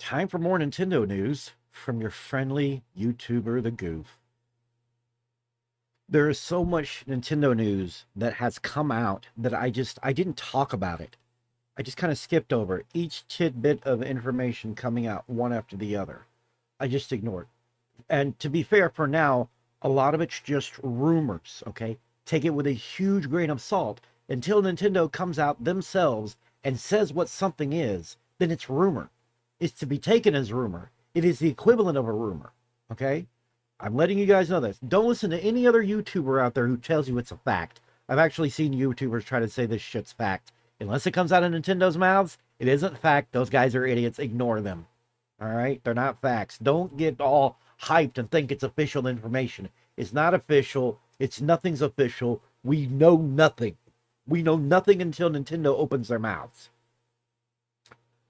Time for more Nintendo news from your friendly YouTuber, The Goof. There is so much Nintendo news that has come out that I didn't talk about it. I just kind of skipped over each tidbit of information coming out one after the other. I just ignored. And to be fair, for now, a lot of it's just rumors, okay? Take it with a huge grain of salt until Nintendo comes out themselves and says what something is, then it's rumor. It's to be taken as rumor. It is the equivalent of a rumor, okay? I'm letting you guys know this. Don't listen to any other YouTuber out there who tells you it's a fact. I've actually seen YouTubers try to say this shit's fact. Unless it comes out of Nintendo's mouths, it isn't fact. Those guys are idiots. Ignore them. All right? They're not facts. Don't get all hyped and think it's official information. It's not official. It's nothing's official. We know nothing. We know nothing until Nintendo opens their mouths.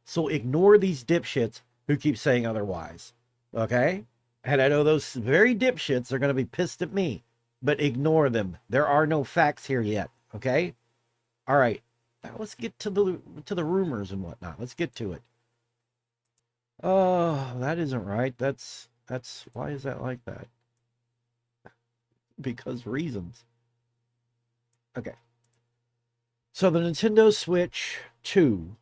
So ignore these dipshits who keep saying otherwise. Okay? And I know those very dipshits are going to be pissed at me, but ignore them. There are no facts here yet. Okay? All right. Now let's get to the rumors and whatnot. Let's get to it. Oh, that isn't right. That's why is that like that? Because reasons. Okay. So the Nintendo Switch 2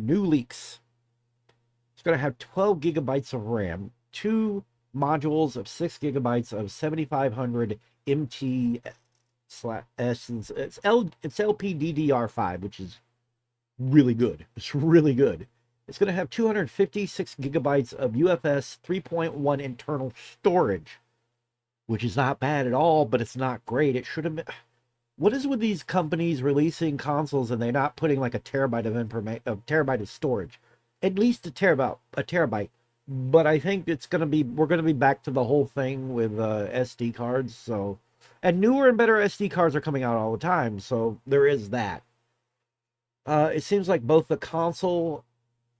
new leaks. It's going to have 12 gigabytes of RAM, two modules of 6 gigabytes of 7500 MT it's LPDDR5, which is really good. It's really good. It's going to have 256 gigabytes of UFS 3.1 internal storage, which is not bad at all, but it's not great. It should have been. What is with these companies releasing consoles and they're not putting like a terabyte of information, a terabyte of storage? At least a terabyte. But I think we're gonna be back to the whole thing with SD cards. So, and newer and better SD cards are coming out all the time. So there is that. It seems like both the console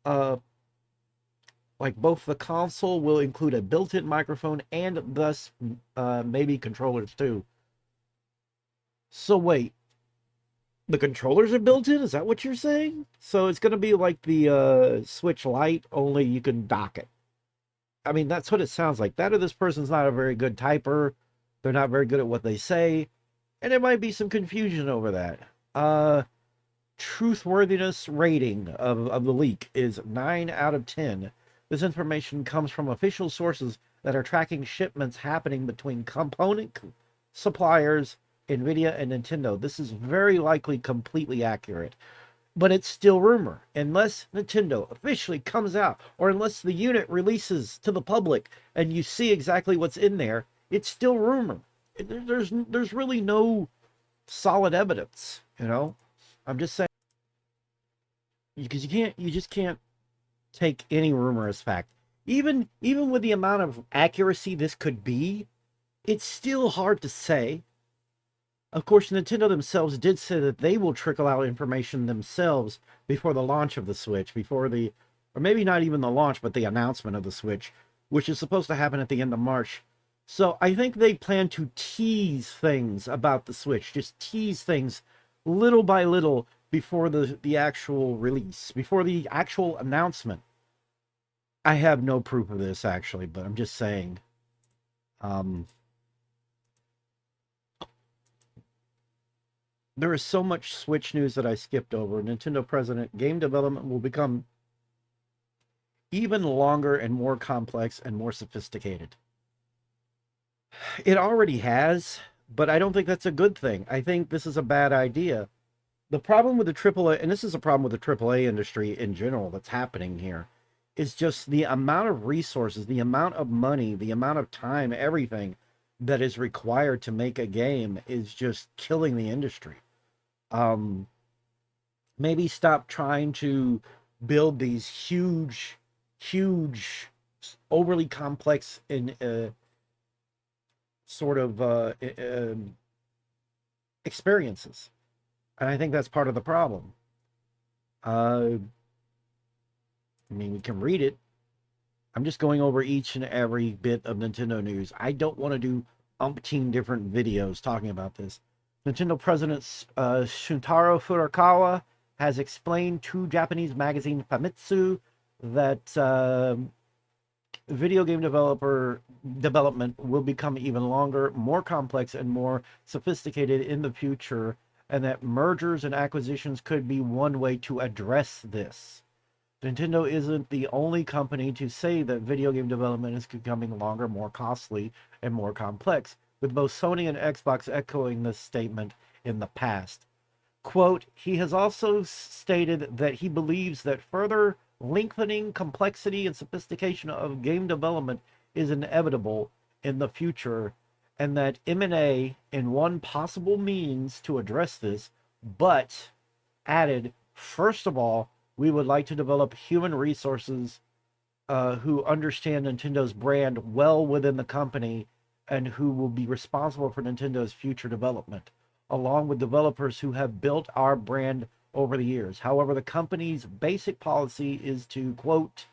will include a built-in microphone and thus maybe controllers too. So wait, the controllers are built in? Is that what you're saying? So it's going to be like the Switch Lite, only you can dock it. I mean, that's what it sounds like. That or this person's not a very good typer. They're not very good at what they say. And there might be some confusion over that. Truthworthiness rating of the leak is 9 out of 10. This information comes from official sources that are tracking shipments happening between component suppliers, Nvidia, and Nintendo. This is very likely completely accurate, but it's still rumor. Unless Nintendo officially comes out, or unless the unit releases to the public and you see exactly what's in there, it's still rumor. There's really no solid evidence, you know? I'm just saying, because you just can't take any rumor as fact. Even with the amount of accuracy this could be, it's still hard to say. Of course, Nintendo themselves did say that they will trickle out information themselves before the launch of the Switch, or maybe not even the launch, but the announcement of the Switch, which is supposed to happen at the end of March. So I think they plan to tease things about the Switch, just tease things little by little before the actual release, before the actual announcement. I have no proof of this, actually, but I'm just saying. There is so much Switch news that I skipped over. Nintendo president, game development will become even longer and more complex and more sophisticated. It already has, but I don't think that's a good thing. I think this is a bad idea. The problem with the AAA, and this is a problem with the AAA industry in general that's happening here, is just the amount of resources, the amount of money, the amount of time, everything that is required to make a game is just killing the industry. Maybe stop trying to build these huge, overly complex and sort of experiences. And I think that's part of the problem. I mean, we can read it. I'm just going over each and every bit of Nintendo news. I don't want to do umpteen different videos talking about this. Nintendo President Shuntaro Furukawa has explained to Japanese magazine Famitsu that video game development will become even longer, more complex, and more sophisticated in the future, and that mergers and acquisitions could be one way to address this. Nintendo isn't the only company to say that video game development is becoming longer, more costly, and more complex, with both Sony and Xbox echoing this statement in the past. Quote, he has also stated that he believes that further lengthening complexity and sophistication of game development is inevitable in the future, and that M&A in one possible means to address this, but added, first of all, we would like to develop human resources who understand Nintendo's brand well within the company and who will be responsible for Nintendo's future development, along with developers who have built our brand over the years. However, the company's basic policy is to, quote,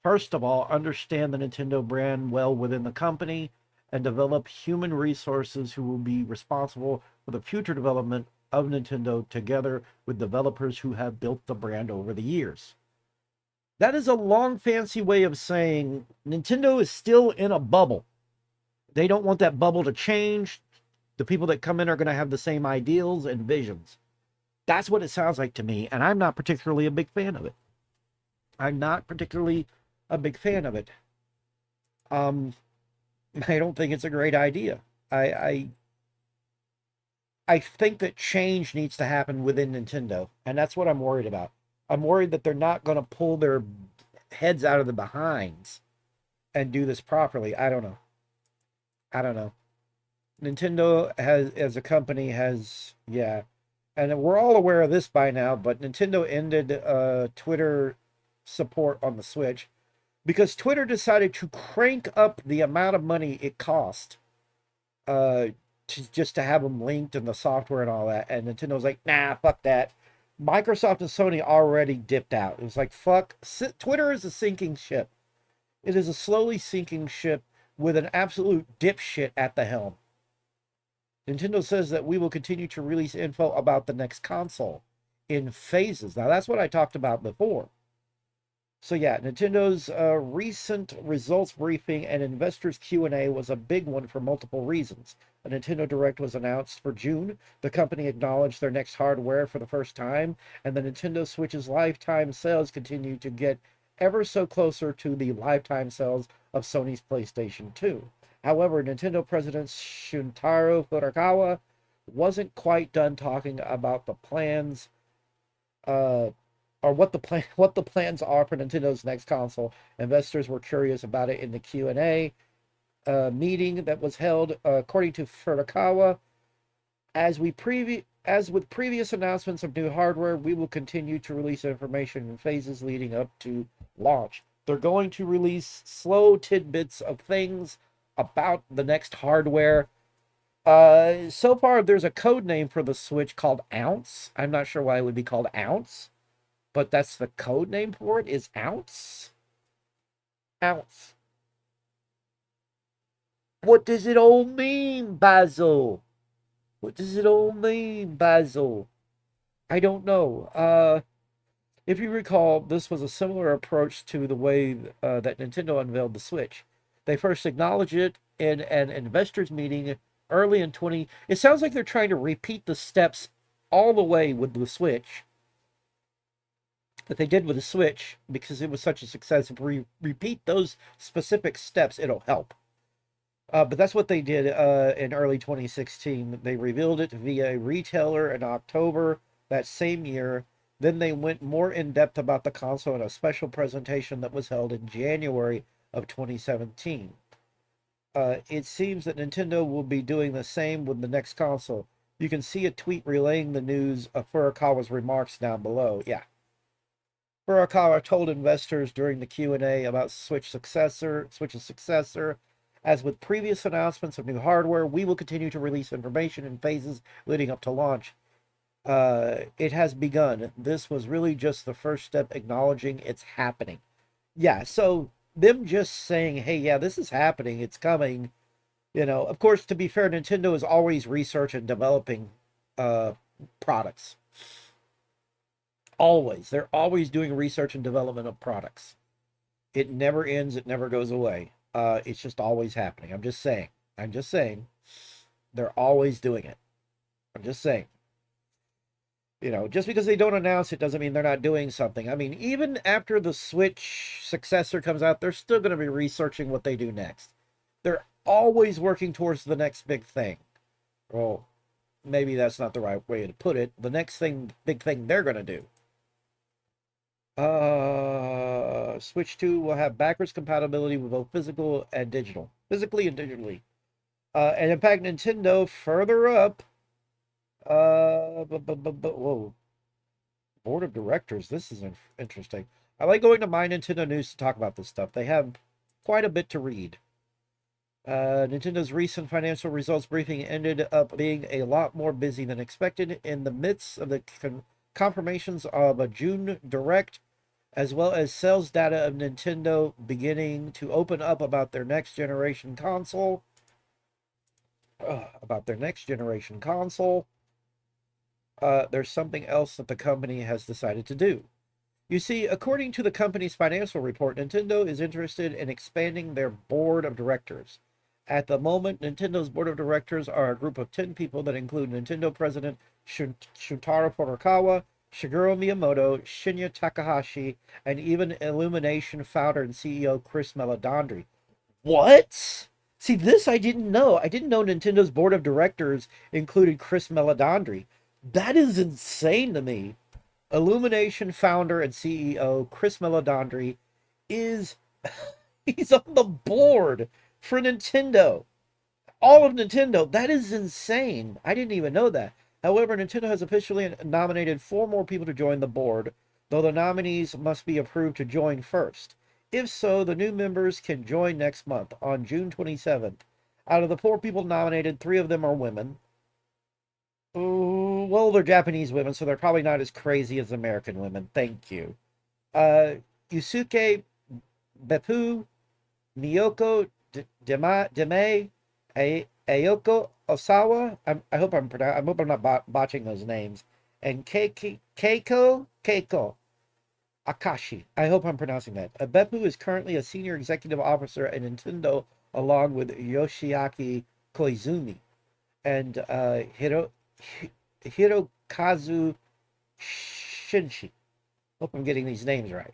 first of all, understand the Nintendo brand well within the company and develop human resources who will be responsible for the future development of Nintendo together with developers who have built the brand over the years. That is a long, fancy way of saying Nintendo is still in a bubble. They don't want that bubble to change. The people that come in are going to have the same ideals and visions. That's what it sounds like to me, and I'm not particularly a big fan of it. I'm not particularly a big fan of it. Um, I don't think it's a great idea. I I think that change needs to happen within Nintendo, and that's what I'm worried about. I'm worried that they're not going to pull their heads out of the behinds and do this properly. I don't know. I don't know. Nintendo has, as a company, has, yeah, and we're all aware of this by now, but Nintendo ended Twitter support on the Switch because Twitter decided to crank up the amount of money it cost uh, just to have them linked and the software and all that. And Nintendo's like, nah, fuck that. Microsoft and Sony already dipped out. It was like, fuck. Twitter is a sinking ship. It is a slowly sinking ship with an absolute dipshit at the helm. Nintendo says that we will continue to release info about the next console in phases. Now, that's what I talked about before. So yeah, Nintendo's recent results briefing and investors Q&A was a big one for multiple reasons. A Nintendo Direct was announced for June. The company acknowledged their next hardware for the first time, and the Nintendo Switch's lifetime sales continue to get ever so closer to the lifetime sales of Sony's PlayStation 2. However, Nintendo President Shuntaro Furukawa wasn't quite done talking about the plans uh, or what the plans are for Nintendo's next console. Investors were curious about it in the Q&A meeting that was held. According to Furukawa, as with previous announcements of new hardware, we will continue to release information in phases leading up to launch. They're going to release slow tidbits of things about the next hardware. So far, there's a code name for the Switch called Ounce. I'm not sure why it would be called Ounce, but that's the code name for it is Ounce. Ounce. What does it all mean, Basil? What does it all mean, Basil? I don't know. If you recall, this was a similar approach to the way that Nintendo unveiled the Switch. They first acknowledged it in an investors meeting early in 20. It sounds like they're trying to repeat the steps all the way with the Switch that they did with the Switch because it was such a success. If we repeat those specific steps, it'll help. But that's what they did in early 2016. They revealed it via a retailer in October that same year. Then they went more in depth about the console in a special presentation that was held in January of 2017. It seems that Nintendo will be doing the same with the next console. You can see a tweet relaying the news of Furukawa's remarks down below. Yeah. Furukawa told investors during the Q&A about Switch's successor. As with previous announcements of new hardware, we will continue to release information in phases leading up to launch. It has begun. This was really just the first step acknowledging it's happening. Yeah, so them just saying, hey, yeah, this is happening, it's coming. Of course, to be fair, Nintendo is always research and developing products. Always. They're always doing research and development of products. It never ends, it never goes away. It's just always happening. I'm just saying. I'm just saying. They're always doing it. I'm just saying. Just because they don't announce it doesn't mean they're not doing something. I mean, even after the Switch successor comes out, they're still going to be researching what they do next. They're always working towards the next big thing. Well, maybe that's not the right way to put it. The next big thing they're going to do. Switch 2 will have backwards compatibility with both physical and digital. Physically and digitally. And in fact, Nintendo further up. Whoa. Board of directors. This is interesting. I like going to My Nintendo News to talk about this stuff. They have quite a bit to read. Nintendo's recent financial results briefing ended up being a lot more busy than expected in the midst of the confirmations of a June Direct, as well as sales data of Nintendo beginning to open up about their next generation console. There's something else that the company has decided to do. You see, according to the company's financial report, Nintendo is interested in expanding their board of directors. At the moment, Nintendo's board of directors are a group of 10 people that include Nintendo president Shuntaro Furukawa, Shigeru Miyamoto, Shinya Takahashi, and even Illumination founder and CEO Chris Meledandri. What? See, this I didn't know. I didn't know Nintendo's board of directors included Chris Meledandri. That is insane to me. Illumination founder and CEO Chris Meledandri is he's on the board for Nintendo. All of Nintendo. That is insane. I didn't even know that. However, Nintendo has officially nominated 4 more people to join the board, though the nominees must be approved to join first. If so, the new members can join next month on June 27th. Out of the 4 people nominated, 3 of them are women. Ooh, well, they're Japanese women, so they're probably not as crazy as American women. Thank you. Yusuke Beppu, Miyoko Deme, Ayoko Osawa. I hope I'm not botching those names. And Keiko Akashi. I hope I'm pronouncing that. Beppu is currently a senior executive officer at Nintendo, along with Yoshiaki Koizumi and Hirokazu Shinshi. Hope I'm getting these names right.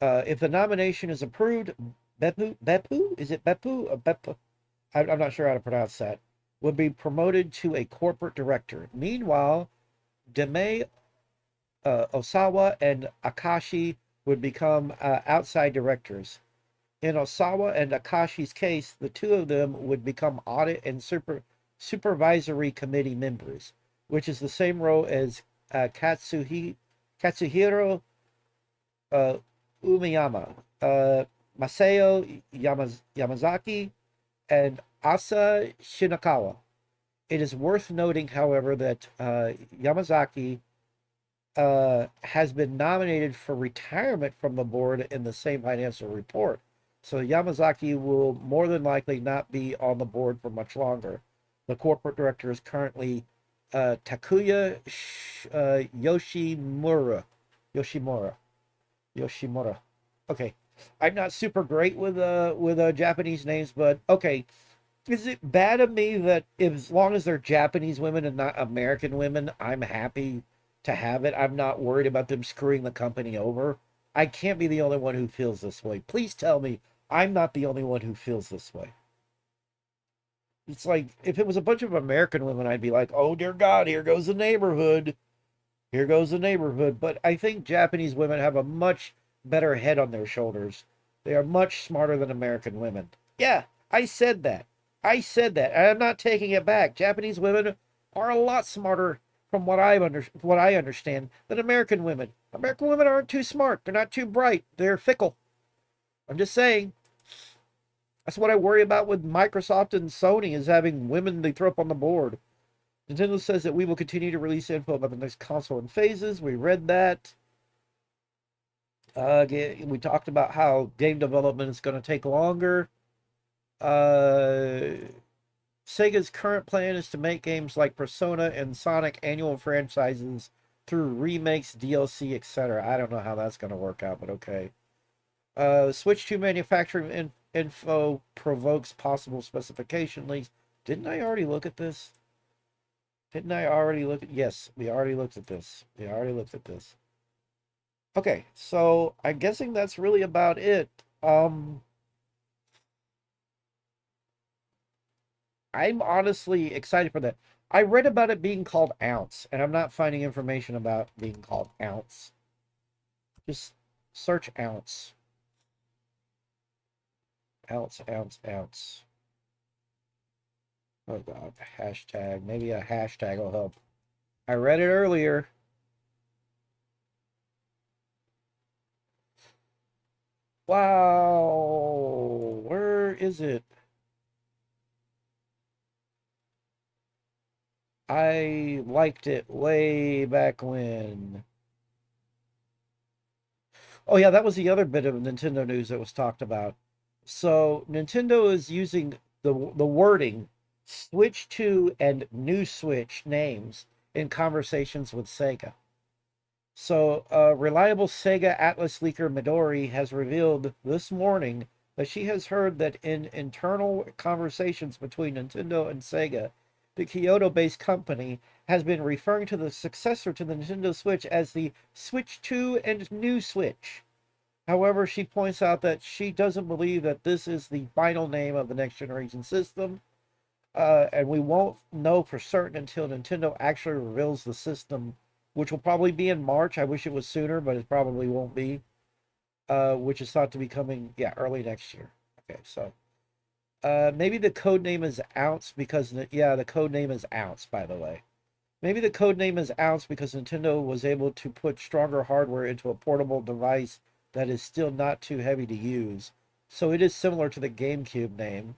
If the nomination is approved, Beppu? Is it Beppu or Beppu? I'm not sure how to pronounce that. Would be promoted to a corporate director. Meanwhile, Deme Osawa and Akashi would become outside directors. In Osawa and Akashi's case, the 2 of them would become audit and supervisory committee members, which is the same role as Katsuhiro Umiyama, Masao Yamazaki, and Asa Shinakawa. It is worth noting, however, that Yamazaki has been nominated for retirement from the board in the same financial report. So Yamazaki will more than likely not be on the board for much longer. The corporate director is currently Takuya Yoshimura. Okay, I'm not super great with Japanese names, but okay. Is it bad of me that as long as they're Japanese women and not American women, I'm happy to have it? I'm not worried about them screwing the company over. I can't be the only one who feels this way. Please tell me I'm not the only one who feels this way. It's like if it was a bunch of American women, I'd be like, oh dear God, here goes the neighborhood. Here goes the neighborhood. But I think Japanese women have a much better head on their shoulders. They are much smarter than American women. Yeah, I said that. I said that. And I'm not taking it back. Japanese women are a lot smarter from what I understand than American women. American women aren't too smart. They're not too bright. They're fickle. I'm just saying. That's what I worry about with Microsoft and Sony is having women they throw up on the board. Nintendo says that we will continue to release info about the next console in phases. We read that. We talked about how game development is going to take longer. Sega's current plan is to make games like Persona and Sonic annual franchises through remakes, DLC, etc. I don't know how that's going to work out, but okay. Switch to manufacturing info provokes possible specification leaks. Didn't I already look at this? Didn't I already look at? Yes, we already looked at this. We already looked at this. Okay, so I'm guessing that's really about it. I'm honestly excited for that. I read about it being called Ounce, and I'm not finding information about being called Ounce. Just search Ounce. Ounce, ounce, ounce. Oh God, hashtag. Maybe a hashtag will help. I read it earlier. Wow. Where is it? I liked it way back when. Oh yeah, that was the other bit of Nintendo news that was talked about. So Nintendo is using the wording Switch 2 and New Switch names in conversations with Sega. So, reliable Sega Atlas leaker Midori has revealed this morning that she has heard that in internal conversations between Nintendo and Sega, the Kyoto-based company has been referring to the successor to the Nintendo Switch as the Switch 2 and New Switch. However, she points out that she doesn't believe that this is the final name of the next generation system, and we won't know for certain until Nintendo actually reveals the system, which will probably be in March. I wish it was sooner, but it probably won't be. Which is thought to be coming, yeah, early next year. Okay, so maybe the code name is Ounce because yeah, the code name is Ounce, by the way. Maybe the code name is Ounce because Nintendo was able to put stronger hardware into a portable device that is still not too heavy to use. So it is similar to the GameCube name.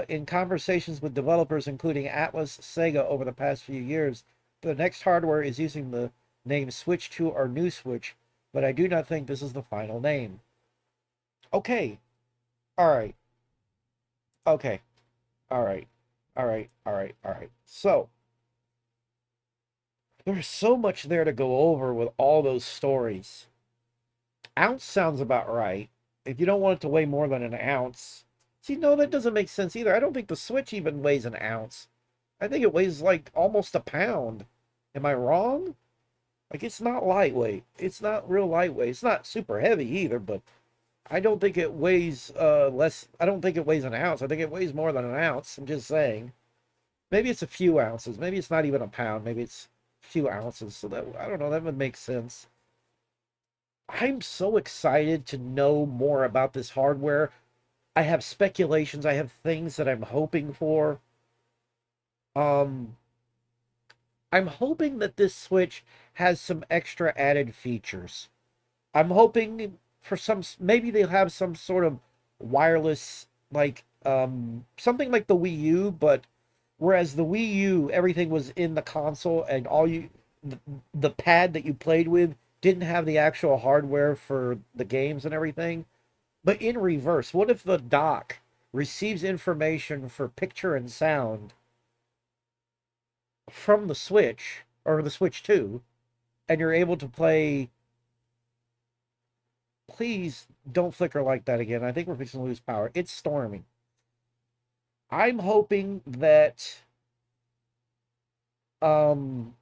In conversations with developers, including Atlas, Sega, over the past few years, the next hardware is using the name Switch 2 or New Switch, but I do not think this is the final name. Okay, all right, okay, all right, all right, all right, all right. So, there's so much there to go over with all those stories. Ounce sounds about right. If you don't want it to weigh more than an ounce. See, no, that doesn't make sense either. I don't think the Switch even weighs an ounce. I think it weighs like almost a pound. Am I wrong? Like it's not lightweight. It's not real lightweight. It's not super heavy either, but I don't think it weighs less. I don't think it weighs an ounce. I think it weighs more than an ounce. I'm just saying. Maybe it's a few ounces. Maybe it's not even a pound. Maybe it's a few ounces. So that I don't know. That would make sense. I'm so excited to know more about this hardware. I have speculations. I have things that I'm hoping for. Um, I'm hoping that this Switch has some extra added features. I'm hoping for some, maybe they'll have some sort of wireless, like something like the Wii U, but whereas the Wii U, everything was in the console and the pad that you played with didn't have the actual hardware for the games and everything. But in reverse, what if the dock receives information for picture and sound from the Switch or the Switch 2, and you're able to play. Please don't flicker like that again. I think we're fixing to lose power. It's storming. I'm hoping that um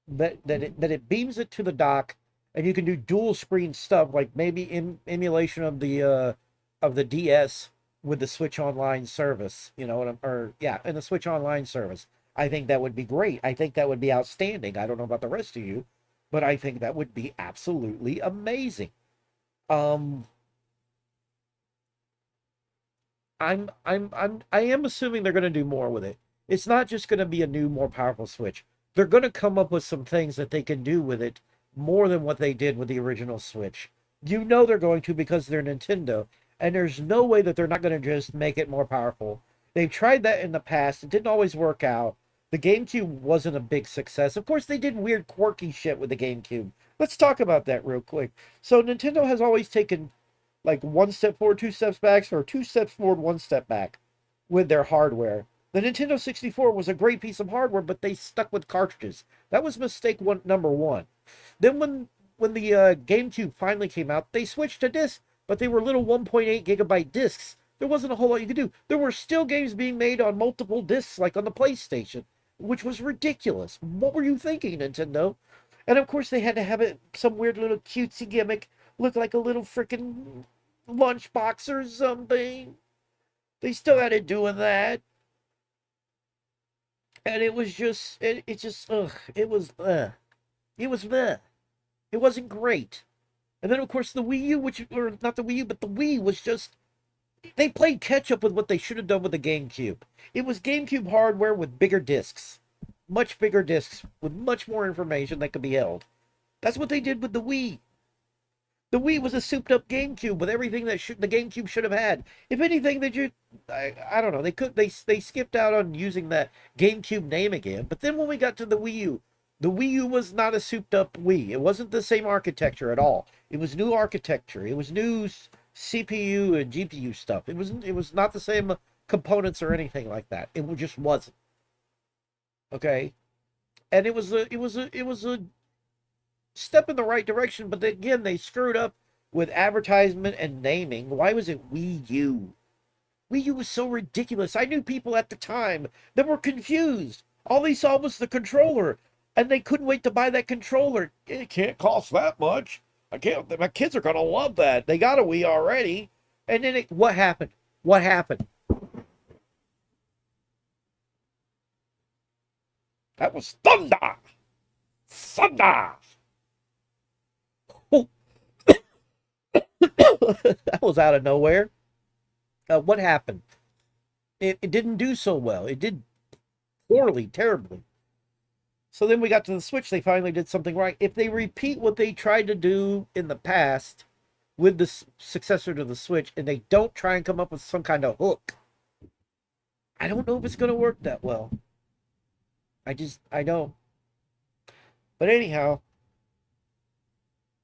that it beams it to the dock and you can do dual screen stuff like maybe in emulation of the DS with the Switch Online service, you know, or yeah, in the Switch Online service. I think that would be great. I think that would be outstanding. I don't know about the rest of you, but I think that would be absolutely amazing. Um I am assuming they're going to do more with it. It's not just going to be a new, more powerful Switch. They're going to come up with some things that they can do with it more than what they did with the original Switch. You know they're going to because they're Nintendo, and there's no way that they're not going to just make it more powerful. They've tried that in the past. It didn't always work out. The GameCube wasn't a big success. Of course, they did weird, quirky shit with the GameCube. Let's talk about that real quick. So Nintendo has always taken like one step forward, two steps back, or two steps forward, one step back with their hardware. The Nintendo 64 was a great piece of hardware, but they stuck with cartridges. That was mistake number one. Then when the GameCube finally came out, they switched to discs, but they were little 1.8 gigabyte discs. There wasn't a whole lot you could do. There were still games being made on multiple discs, like on the PlayStation, which was ridiculous. What were you thinking, Nintendo? And of course, they had to have it some weird little cutesy gimmick, look like a little freaking lunchbox or something. They still had it doing that, and it was just, it just, ugh, it was, it wasn't great. And then, of course, the Wii U, which, or not the Wii U, but the Wii was just, they played catch up with what they should have done with the GameCube. It was GameCube hardware with bigger discs, much bigger discs, with much more information that could be held. That's what they did with the Wii. The Wii was a souped-up GameCube with everything that the GameCube should have had. If anything, I don't know. They skipped out on using that GameCube name again. But then when we got to the Wii U was not a souped-up Wii. It wasn't the same architecture at all. It was new architecture. It was new CPU and GPU stuff. It was not the same components or anything like that. It just wasn't. Okay, and it was a step in the right direction, but again, they screwed up with advertisement and naming. Why was it Wii U? Wii U was so ridiculous. I knew people at the time that were confused. All they saw was the controller, and they couldn't wait to buy that controller. It can't cost that much. I can't. My kids are gonna love that. They got a Wii already. And then what happened? What happened? That was thunder. Thunder. Oh, that was out of nowhere. What happened? It didn't do so well. It did poorly, terribly. So then we got to the Switch. They finally did something right. If they repeat what they tried to do in the past with the successor to the Switch, and they don't try and come up with some kind of hook, I don't know if it's going to work that well. I don't. But anyhow,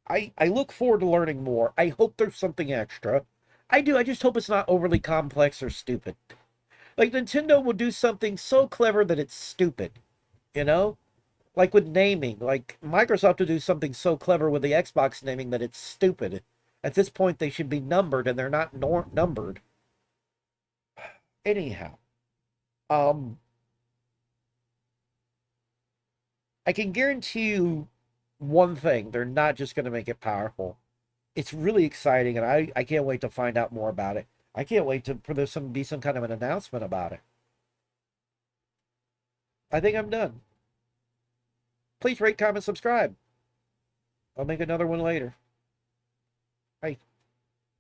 I look forward to learning more. I hope there's something extra. I do. I just hope it's not overly complex or stupid. Like Nintendo will do something so clever that it's stupid, you know? Like with naming, like Microsoft will do something so clever with the Xbox naming that it's stupid. At this point, they should be numbered, and they're not numbered. Anyhow, um, I can guarantee you one thing: they're not just going to make it powerful. It's really exciting, and I can't wait to find out more about it. I can't wait for there some be some kind of an announcement about it. I think I'm done. Please rate, comment, subscribe. I'll make another one later. Bye.